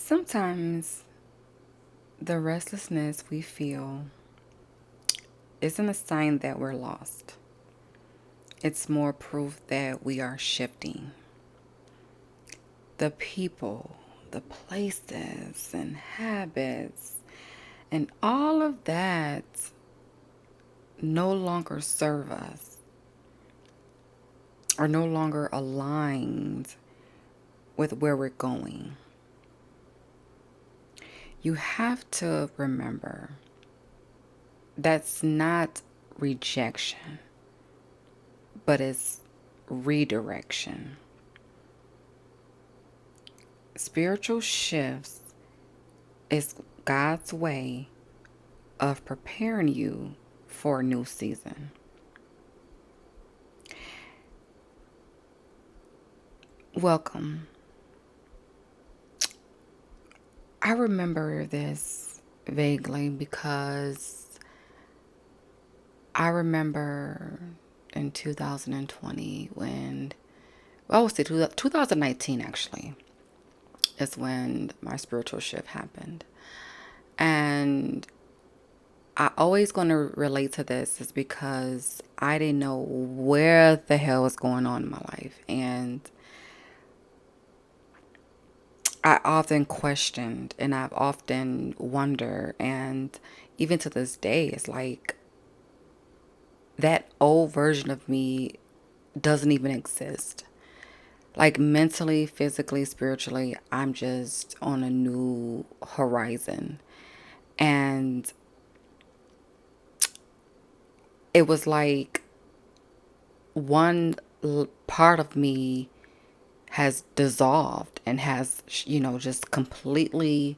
Sometimes the restlessness we feel isn't a sign that we're lost. It's more proof that we are shifting. The people, the places, and habits, and all of that no longer serve us or no longer aligned with where we're going. You have to remember that's not rejection, but it's redirection. Spiritual shifts is God's way of preparing you for a new season. Welcome. I remember this vaguely because I remember in 2020 when, well, I would say 2019 actually, is when my spiritual shift happened. And I always going to relate to this is because I didn't know where the hell was going on in my life. And I often questioned and I've often wondered. And even to this day, it's like that old version of me doesn't even exist. Like mentally, physically, spiritually, I'm just on a new horizon. And it was like one part of me has dissolved and has, just completely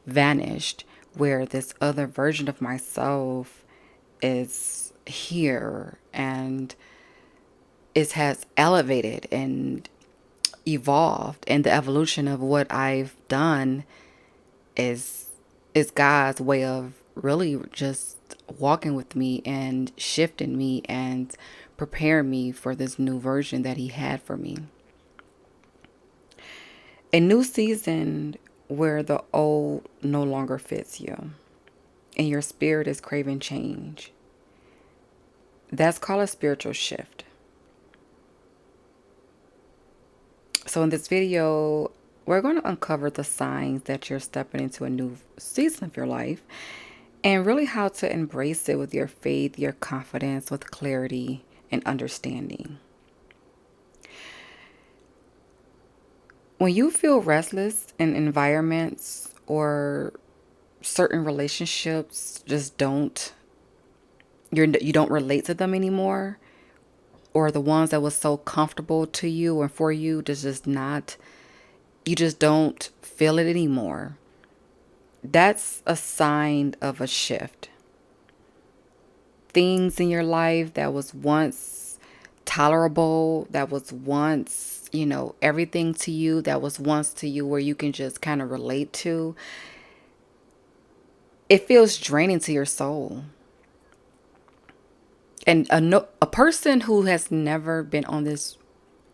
vanished, where this other version of myself is here and it has elevated and evolved. And the evolution of what I've done is God's way of really just walking with me and shifting me and preparing me for this new version that he had for me. A new season where the old no longer fits you and your spirit is craving change. That's called a spiritual shift. So in this video, we're going to uncover the signs that you're stepping into a new season of your life and really how to embrace it with your faith, your confidence, with clarity and understanding. When you feel restless in environments or certain relationships just you don't relate to them anymore, or the ones that was so comfortable to you and for you just not, you just don't feel it anymore. That's a sign of a shift. Things in your life that was once tolerable, that was once, everything to you, that was once to you where you can just kind of relate to, it feels draining to your soul. And a person who has never been on this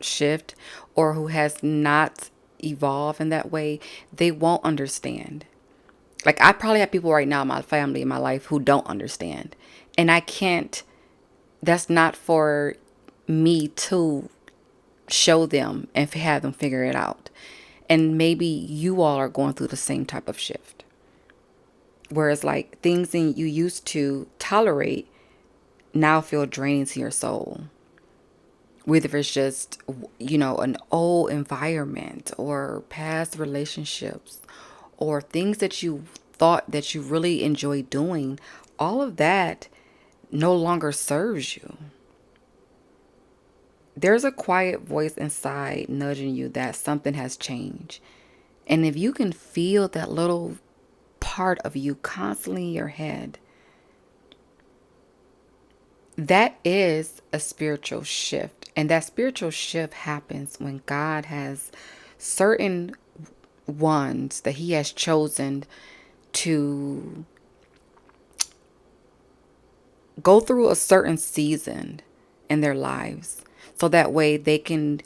shift or who has not evolved in that way, they won't understand. Like, I probably have people right now in my family, in my life, who don't understand. And I can't, that's not for me to show them and have them figure it out. And maybe you all are going through the same type of shift. Whereas, like, things that you used to tolerate now feel draining to your soul. Whether it's just, an old environment or past relationships or things that you thought that you really enjoy doing, all of that no longer serves you. There's a quiet voice inside nudging you that something has changed. And if you can feel that little part of you constantly in your head, that is a spiritual shift. And that spiritual shift happens when God has certain ones that he has chosen to go through a certain season in their lives, so that way they can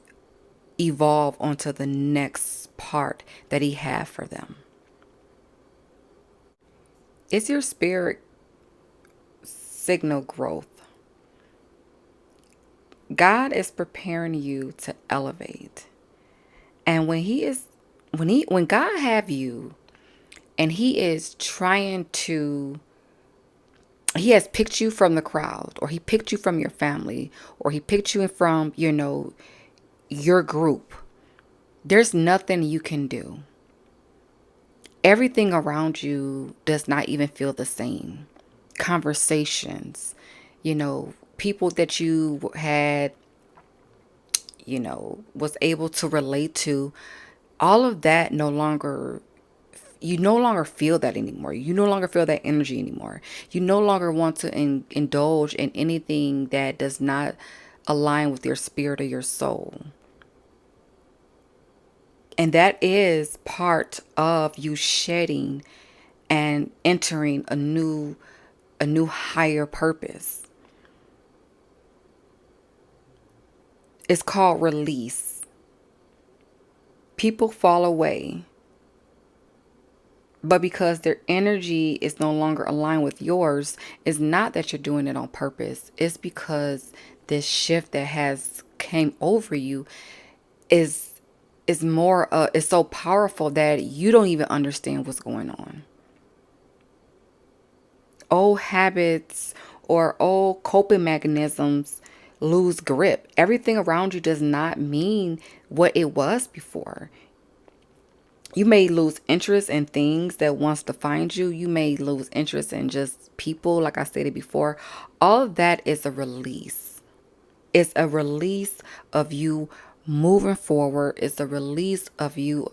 evolve onto the next part that he had for them. It's your spirit signal growth. God is preparing you to elevate. And when God have you and he has picked you from the crowd, or he picked you from your family, or he picked you from, your group. There's nothing you can do. Everything around you does not even feel the same. Conversations, people that you had, was able to relate to, all of that you no longer feel that anymore. You no longer feel that energy anymore. You no longer want to indulge in anything that does not align with your spirit or your soul. And that is part of you shedding and entering a new higher purpose. It's called release. People fall away, but because their energy is no longer aligned with yours, it's not that you're doing it on purpose. It's because this shift that has came over you is is so powerful that you don't even understand what's going on. Old habits or old coping mechanisms lose grip. Everything around you does not mean what it was before. You may lose interest in things that once defined you. You may lose interest in just people, like I stated before. All of that is a release. It's a release of you moving forward. It's a release of you,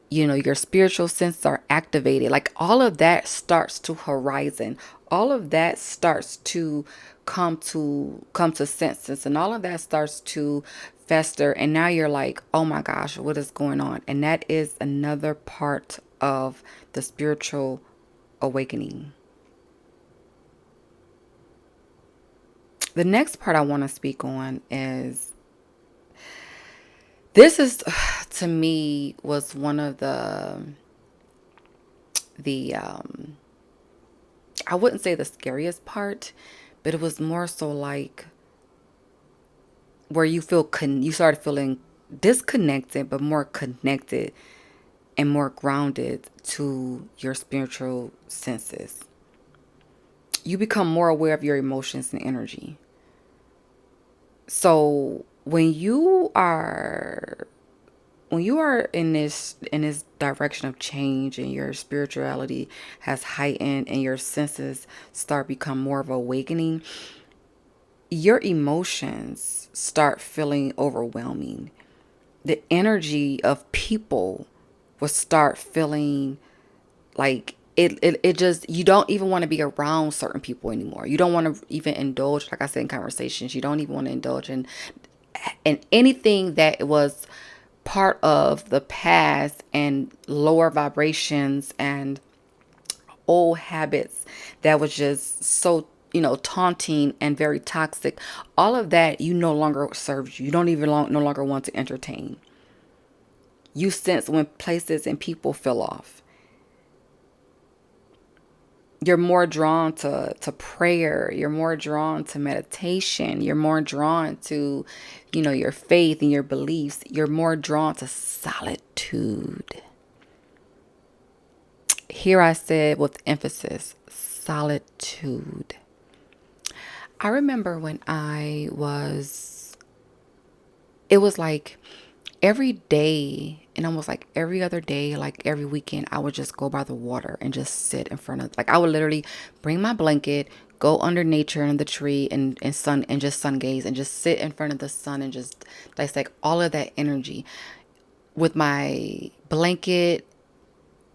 your spiritual senses are activated. Like all of that starts to horizon. All of that starts to come to senses, and all of that starts to fester. And now you're like, oh my gosh, what is going on? And that is another part of the spiritual awakening. The next part I want to speak on is this is to me was one of the I wouldn't say the scariest part, but it was more so like where you started feeling disconnected, but more connected and more grounded to your spiritual senses. You become more aware of your emotions and energy. So when you are in this direction of change, and your spirituality has heightened and your senses start become more of awakening, your emotions start feeling overwhelming. The energy of people will start feeling like it just, you don't even want to be around certain people anymore. You don't want to even indulge, like I said, in conversations. You don't even want to indulge in anything that was part of the past and lower vibrations and old habits that was just so, taunting and very toxic. All of that you no longer serves you. You don't even no longer want to entertain. You sense when places and people feel off. You're more drawn to prayer. You're more drawn to meditation. You're more drawn to, your faith and your beliefs. You're more drawn to solitude. Here I said with emphasis, solitude. I remember when it was like every day and almost like every other day, like every weekend, I would just go by the water and just sit in front of, like, I would literally bring my blanket, go under nature and the tree and sun and just sun gaze and just sit in front of the sun and just dissect all of that energy with my blanket,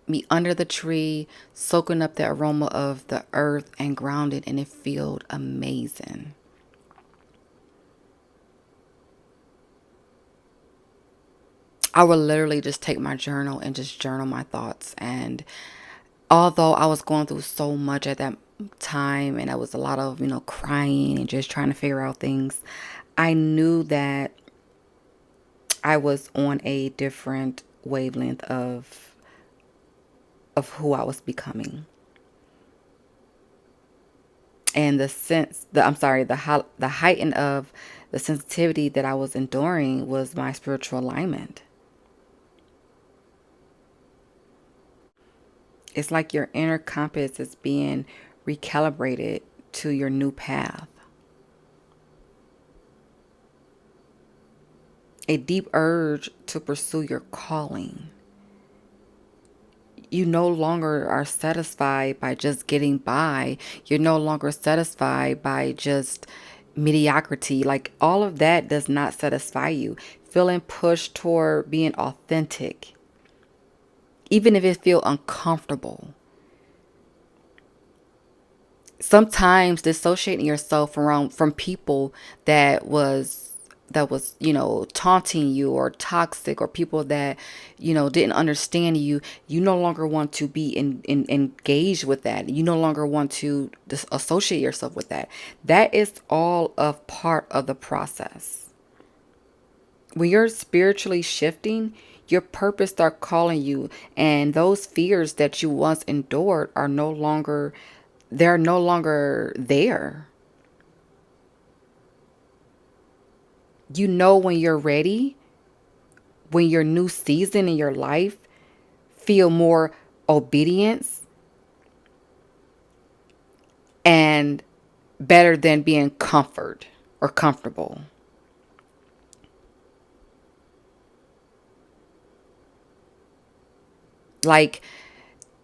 me under the tree, soaking up the aroma of the earth and grounded, and it felt amazing. I would literally just take my journal and just journal my thoughts. And although I was going through so much at that time, and it was a lot of, crying and just trying to figure out things, I knew that I was on a different wavelength of who I was becoming. And the heighten of the sensitivity that I was enduring was my spiritual alignment. It's like your inner compass is being recalibrated to your new path. A deep urge to pursue your calling. You no longer are satisfied by just getting by. You're no longer satisfied by just mediocrity. Like all of that does not satisfy you. Feeling pushed toward being authentic, even if it feels uncomfortable. Sometimes dissociating yourself from people that was taunting you or toxic, or people that didn't understand you. You no longer want to be engaged with that. You no longer want to associate yourself with that. That is all of part of the process. When you're spiritually shifting, your purpose start calling you, and those fears that you once endured are no longer they're no longer there. You know when you're ready, when your new season in your life feel more obedience and better than being comfort or comfortable. Like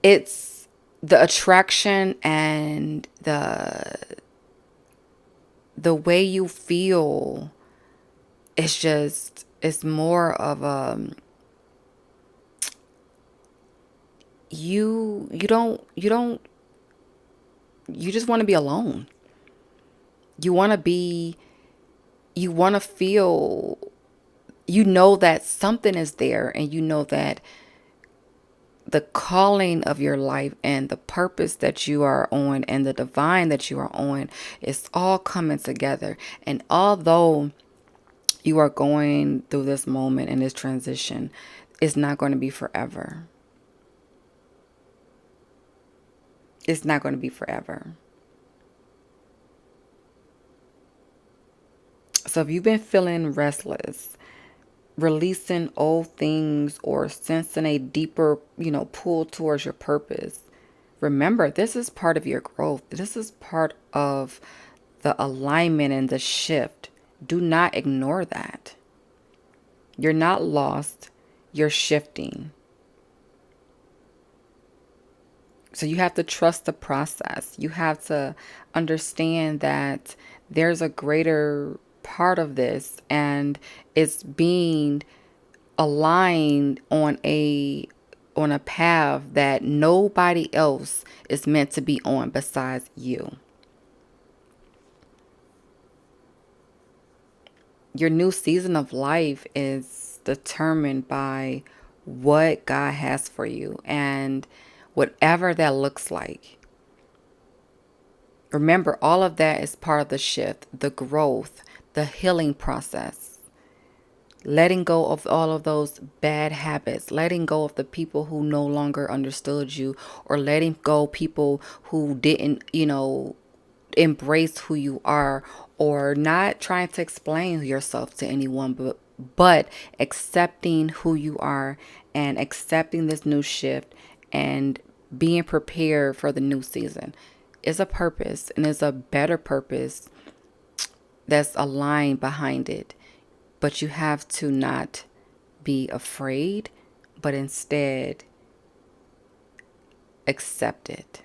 it's the attraction and the way you feel. It's more of a you don't you just want to be alone. You want to be you want to feel, that something is there, and that the calling of your life and the purpose that you are on and the divine that you are on is all coming together. And although you are going through this moment and this transition, it's not going to be forever. It's not going to be forever. So if you've been feeling restless, releasing old things, or sensing a deeper, pull towards your purpose, remember, this is part of your growth. This is part of the alignment and the shift. Do not ignore that. You're not lost. You're shifting. So you have to trust the process. You have to understand that there's a greater part of this, and it's being aligned on a path that nobody else is meant to be on besides you. Your new season of life is determined by what God has for you, and whatever that looks like. Remember, all of that is part of the shift, the growth, the healing process. Letting go of all of those bad habits, letting go of the people who no longer understood you, or letting go people who didn't, embrace who you are, or not trying to explain yourself to anyone, but accepting who you are and accepting this new shift and being prepared for the new season is a purpose, and is a better purpose that's aligned behind it. But you have to not be afraid, but instead accept it.